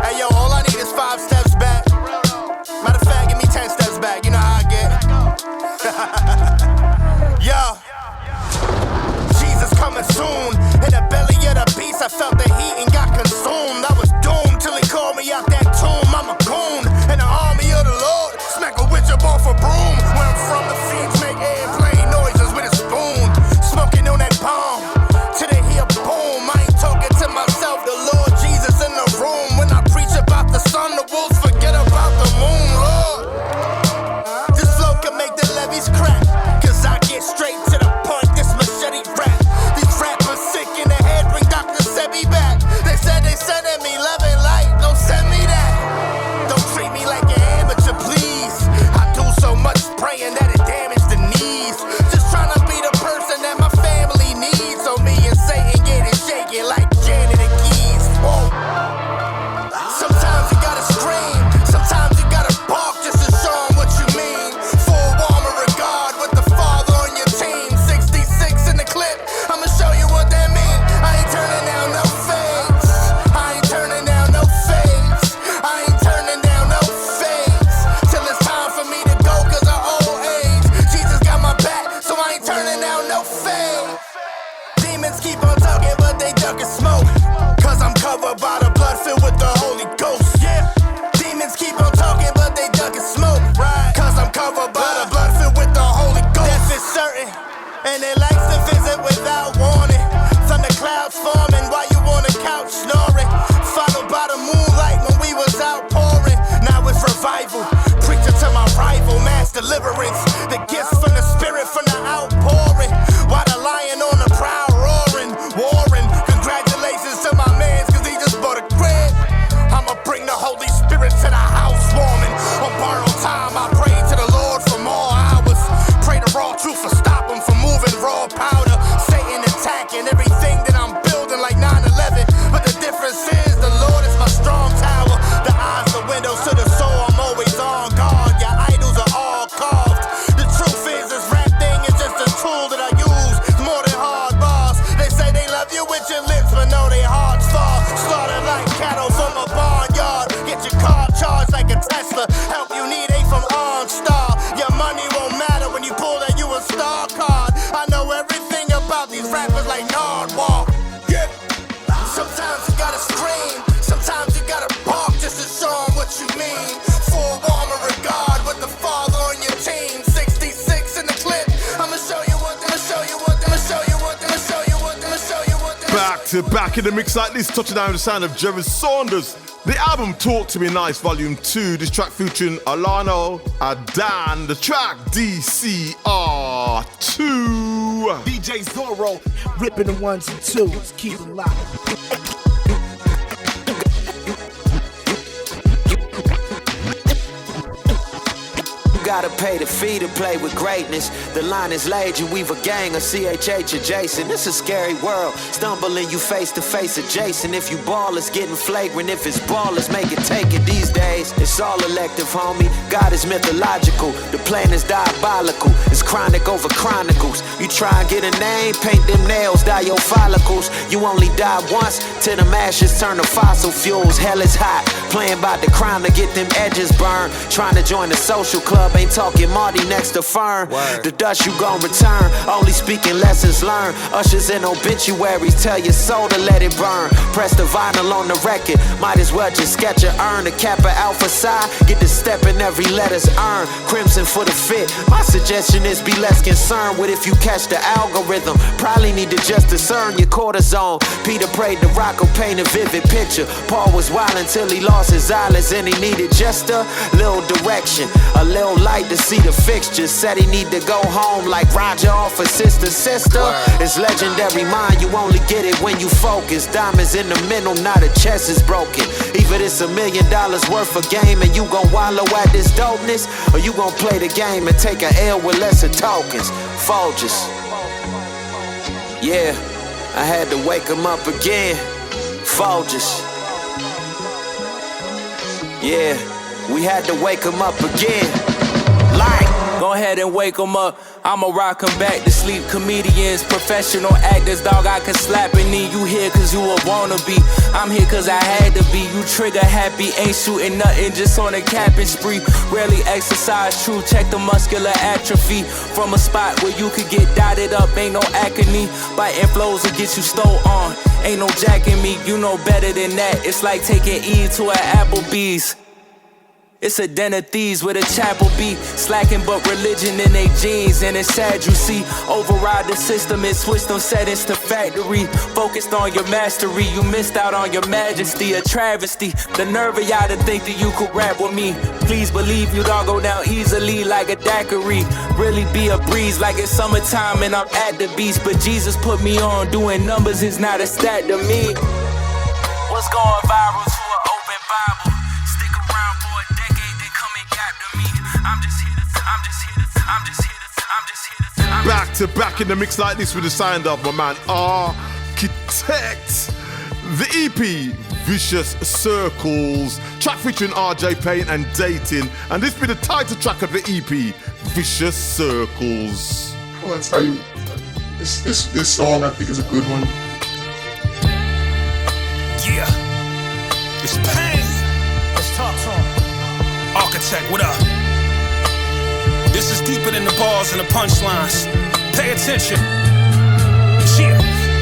Hey yo, all I need is 5 steps back. Matter of fact, give me 10 steps back. You know how I get. Yo, Jesus coming soon. In the belly of the beast, I felt the heat and got consumed. I was doomed till He called me out that tomb. I'm a goon in the army of the Lord. Smack a witch up off a broom. Where I'm from, the fiends make airplane noises with a spoon. Smoking on that bomb till they hear boom. I ain't talking to myself, the Lord Jesus in the room. When I preach about the sun, the wolves forget about the moon, Lord. This flow can make the levees crack, cause I get straight to the point, this machete rap. These rappers sick in the head, bring Dr. Sebi back. They said they sending me love and light, don't send me that. Don't treat me like an amateur, please. I do so much praying that it damaged the knees. Just trying to be the person that my family needs. So me and Satan get it shaking like Janet and Keys. Whoa. Sometimes you gotta scream, sometimes you gotta bark just to show 'em what you mean. Full armor of God with the Father on your team. 66 in the clip, I'ma show you what that mean. I ain't turning down no fades. I ain't turning down no fades. I ain't turning down no fades. Till it's time for me to go cause of old age. Jesus got my back, so I ain't turning down no fades. Demons keep on talking, but they ducking smoke. Cause I'm covered by the blood filled with the Holy Ghost. Yeah. Demons keep on talking, but they ducking smoke. Right. Cause I'm covered by the blood filled with the Holy Ghost. Death is certain, and it likes to visit without warning. Thunderclouds forming while you on the couch snoring. Followed by the moonlight when we was outpouring. Now it's revival. Preacher to my rival, mass deliverance. The gifts from the spirit from the outpouring. While the lion on the prowl roaring, warring. Congratulations to my mans, cause he just bought a crib. I'ma bring the Holy Spirit to the house warming. On borrowed time, I pray to the Lord for more hours. Pray the raw truth for stop him from moving raw powder. Satan attacking everything that I'm building like 9/11. But the difference is the Lord is my strong tower. The eyes are windows to the soul, I'm always on guard. Your idols are all carved. The truth is this rap thing is just a tool that I use. It's more than hard bars. They say they love you with your lips, but no, they hearts fall. Started like cattle from a barnyard. Get your car charged like a Tesla. Help you need a from OnStar. Your money won't matter when you pull that you a star card. I know everything about these rappers like Nardwalk. Yeah. Sometimes you gotta scream, sometimes you gotta bark just to show 'em what you mean. Full armor of God with the Father on your team. 66 in the clip. I'ma show you what, I'ma show you what, I'ma show you what, I'ma show you what, I'ma show you what. Back to back in the mix like this, touching down the sound of Jered Saunders. The album Talk to Me Nice Volume 2, this track featuring Alano, Adan, the track DCR2. DJ Zorro, ripping the 1s and 2s, keep it locked. gotta pay the fee to play with greatness. The line is laid, you weave a gang of CHH adjacent. It's a scary world, stumbling you face to face adjacent. If you ball, it's getting flagrant. If it's ballers, make it take it these days. It's all elective, homie. God is mythological. The plan is diabolical. It's chronic over chronicles. You try and get a name, paint them nails, dye your follicles. You only die once, till them ashes turn to fossil fuels. Hell is hot, playing by the crime to get them edges burned. Trying to join the social club, ain't talking Marty next to Fern. The dust you gon' return, only speaking lessons learned. Ushers in obituaries, tell your soul to let it burn. Press the vinyl on the record, might as well just sketch a urn. The Kappa Alpha Psi, get the step in every letter's earn. Crimson for the fit, my suggestion is be less concerned with if you catch the algorithm. Probably need to just discern your cortisone. Peter prayed to Rocco paint a vivid picture. Paul was wild until he lost his eyelids and he needed just a little direction, a little light to see the fixtures. Said he need to go home like Roger off a sister. It's legendary mind, you only get it when you focus. Diamonds in the middle, now the chest is broken. Either it's $1 million worth of game and you gon' wallow at this dopeness, or you gon' play the game and take a L with lesser tokens. Folgers. Yeah, I had to wake him up again. Folgers. Yeah, we had to wake him up again. Like, go ahead and wake them up. I'ma rock them back to sleep. Comedians, professional actors, dog, I can slap and need you here cause you a wannabe. I'm here cause I had to be. You trigger happy, ain't shooting nothing, just on a capping spree. Rarely exercise true, check the muscular atrophy. From a spot where you could get dotted up, ain't no acne. Biting flows will get you stole on. Ain't no jacking me, you know better than that. It's like taking E to an Applebee's. It's a den of thieves with a chapel beat. Slacking but religion in they jeans. And it's sad you see. Override the system and switch them settings to factory. Focused on your mastery. You missed out on your majesty. A travesty. The nerve of y'all to think that you could rap with me. Please believe you don't go down easily like a daiquiri. Really be a breeze like it's summertime and I'm at the beach. But Jesus put me on. Doing numbers is not a stat to me. What's going viral to an open Bible? Back to back in the mix like this with the sound of my man R.Kitect. The EP Vicious Circles, track featuring RJ Payne and Datin, and this be the title track of the EP Vicious Circles. Well, I tell you, this song I think is a good one. Yeah, it's Payne. Let's talk to him. R.Kitect, what up? This is deeper than the bars and the punchlines. Pay attention. Yeah.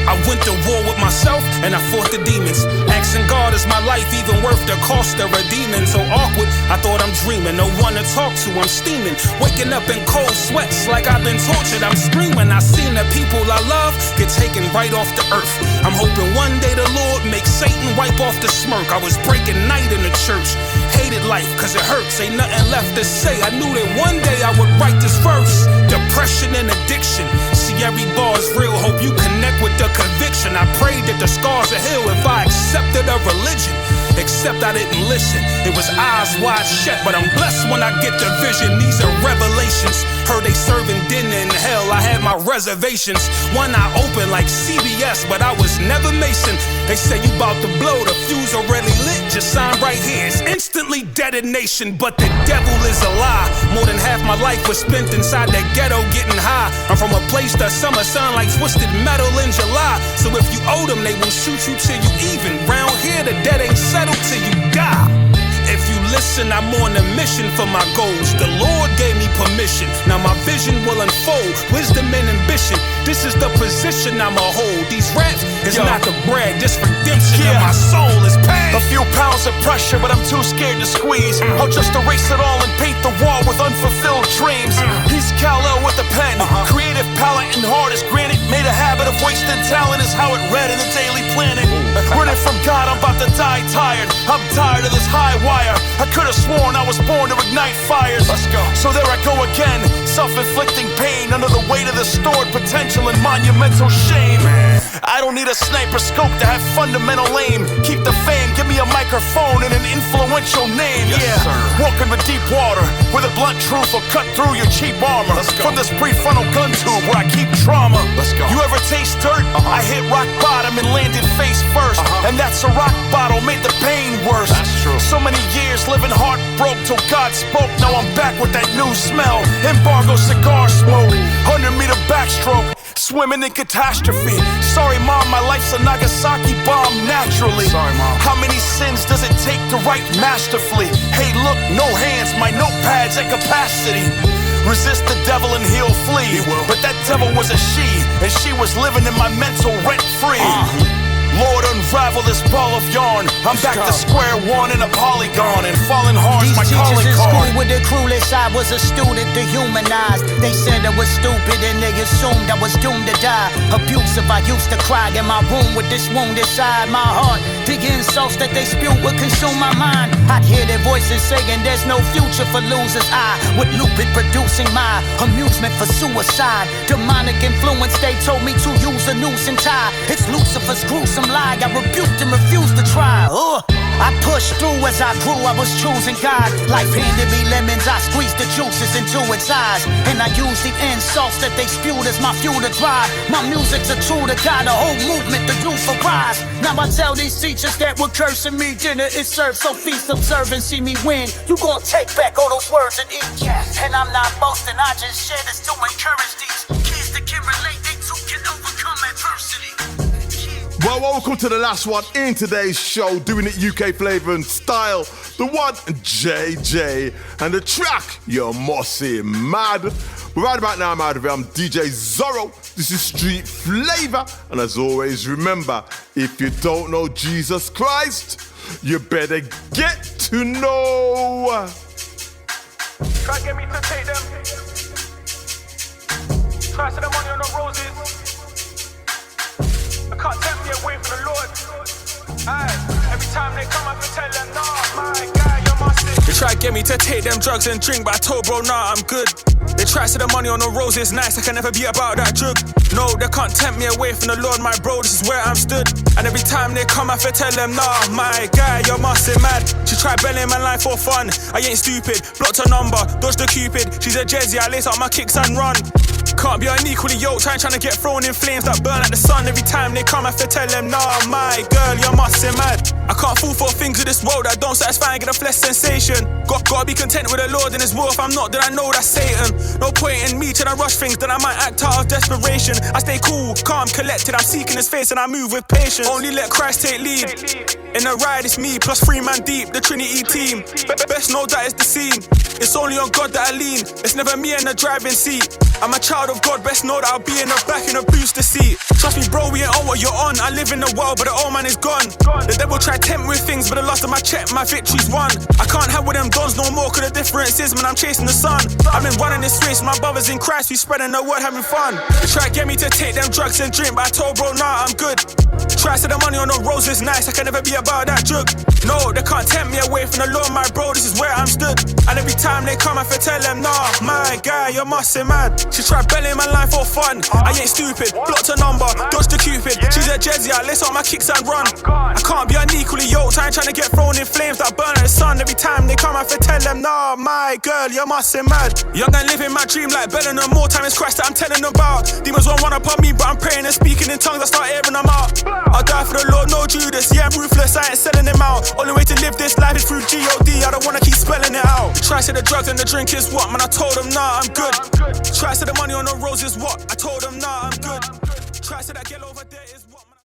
I went to war with myself and I fought the demons. Asking God, is my life even worth the cost of redeeming? So awkward, I thought I'm dreaming. No one to talk to, I'm steaming. Waking up in cold sweats like I've been tortured. I'm screaming. I seen the people I love get taken right off the earth. I'm hoping one day the Lord makes Satan wipe off the smirk. I was breaking night in the church. Hated life cause it hurts. Ain't nothing left to say. I knew that one day I would write this verse. Depression and addiction. See, every bar's real. Hope you connect with the conviction. I prayed that the scars would heal if I accepted a religion. Except I didn't listen. It was eyes wide shut, but I'm blessed when I get the vision. These are revelations. Heard they serving dinner in hell. I had my reservations. One eye open like CBS, but I was never Mason. They say you about to blow, the fuse already lit. Just sign right here. It's instantly detonation, but the devil is a lie. More than half my life was spent inside that ghetto getting high. I'm from a place that summer sound like twisted metal in July. So if you owe them, they will shoot you till you even. Round here, the dead ain't settled till you die. If you listen, I'm on a mission for my goals. The Lord gave me permission. Now my vision will unfold. Wisdom and ambition. This is the position I'ma hold. These raps is not the brag, this redemption of my soul is pain. A few pounds of pressure, but I'm too scared to squeeze. I'll just erase it all and paint the wall with unfulfilled dreams. He's Kal-El with a pen. Creative palette and heart is granted. Made a habit of wasting talent is how it read in the daily planet. Running from God, I'm about to die tired. I'm tired of this high wire. I could have sworn I was born to ignite fires. Let's go. So there I go again, self-inflicting pain under the weight of the stored potential and monumental shame. I don't need a sniper scope to have fundamental aim. Keep the fame, give me a microphone microphone and an influential name, Walking with deep water, with a blunt truth will cut through your cheap armor. From this prefrontal gun tube where I keep trauma. You ever taste dirt? I hit rock bottom and landed face first. And that's a rock bottle, made the pain worse. So many years living heartbroken till God spoke. Now I'm back with that new smell. Embargo cigar smoke, 100-meter backstroke. Swimming in catastrophe. Sorry, Mom, my life's a Nagasaki bomb naturally. Sorry, Mom. How many sins does it take to write masterfully? Hey, look, no hands, my notepad's at capacity. Resist the devil and he'll flee. But that devil was a she, and she was living in my mental rent-free. Lord, unravel this ball of yarn. I'm back to square one in a polygon, and falling hard's my calling in card. School with the clueless, I was a student dehumanized. They said I was stupid and they assumed I was doomed to die. Abusive, I used to cry in my room with this wound inside my heart. The insults that they spew would consume my mind. I'd hear their voices saying there's no future for losers. I would loop it, producing my amusement for suicide. Demonic influence, they told me to use a noose and tie. It's Lucifer's gruesome lie. I rebuked and refused to try. I pushed through as I grew, I was choosing God. Life handed me lemons, I squeezed the juices into its eyes. And I used the insults that they spewed as my fuel to drive. My music's a tool to guide the whole movement, the youth arise. Now I tell these teachers that were cursing me, dinner is served, so feast, observe, and see me win. You gon' take back all those words and eat. And I'm not boasting, I just share this to encourage these kids that can relate, they too can overcome adversity. Well, welcome to the last one in today's show, doing it UK flavour and style. The one, JJ, and the track, You Mossy Mad. Right about now, I'm DJ Zorro. This is Street Flavour, and as always, remember, if you don't know Jesus Christ, you better get to know. Try to get me to take them. Try to the money on the roses. I can't tempt me away from the Lord. Aye. Every time they come up and tell them, nah, my guy, you're my sister. They try to get me to take them drugs and drink, but I told bro, nah, I'm good. They try to see the money on the roses, nice, I can never be about that drug. No, they can't tempt me away from the Lord, my bro, this is where I'm stood. And every time they come, I tell them, nah, my guy, you're must mad. She tried belling my life for fun, I ain't stupid. Blocked her number, dodged the cupid. She's a J.A.Z, I lace out my kicks and run. Can't be unequally yoked, trying to get thrown in flames that burn like the sun. Every time they come, I tell them, nah, my girl, you're must mad. I can't fool for things of this world that don't satisfy and get a flesh sensation. Gotta be content with the Lord and his will. If I'm not, then I know that's Satan. No point in me trying to rush things, then I might act out of desperation. I stay cool, calm, collected, I'm seeking his face and I move with patience. Only let Christ take lead. In the ride, it's me, plus 3 man deep, the Trinity team. Best know that it's the scene. It's only on God that I lean. It's never me in the driving seat. I'm a child of God, best know that I'll be in the back in a booster seat. Trust me, bro, we ain't on what you're on. I live in the world, but the old man is gone. The devil tried to tempt me with things, but the last of my check, my victory's won. I can't have with them dons no more, cause the difference is, man, I'm chasing the sun. I've been running this race, my brothers in Christ, we spreading the word, having fun. They try to get me to take them drugs and drink, but I told bro, nah, I'm good. Try to see the money on the roses, nice, I can never be about that drug. No, they can't tempt me away from the Lord, my bro, this is where I'm stood. And every time they come, I tell them, nah, my guy, you're must mad. She tried belling my life for fun, I ain't stupid. Blocked her number, dodged the cupid. She's a J.A.Z, I lace out my kicks and run. I can't be unequally yoked, trying to get thrown in flames that burn like the sun. Every time they come, I tell them, nah, my girl, you're must mad. Young and living my dream like belling them. More time is Christ that I'm telling them about. Demons won't run upon me, but I'm praying and speaking in tongues, I start airing them out. I'll die for the Lord, no Judas. Yeah, I'm ruthless, I ain't selling them out. Only way to live this life is through G.O.D. I don't wanna keep spelling it out. Try to say the drugs and the drink is what, man, I told them, nah, I'm good. Try to say the money on the roses what, I told them, nah, I'm good. Try to say that girl over there is what.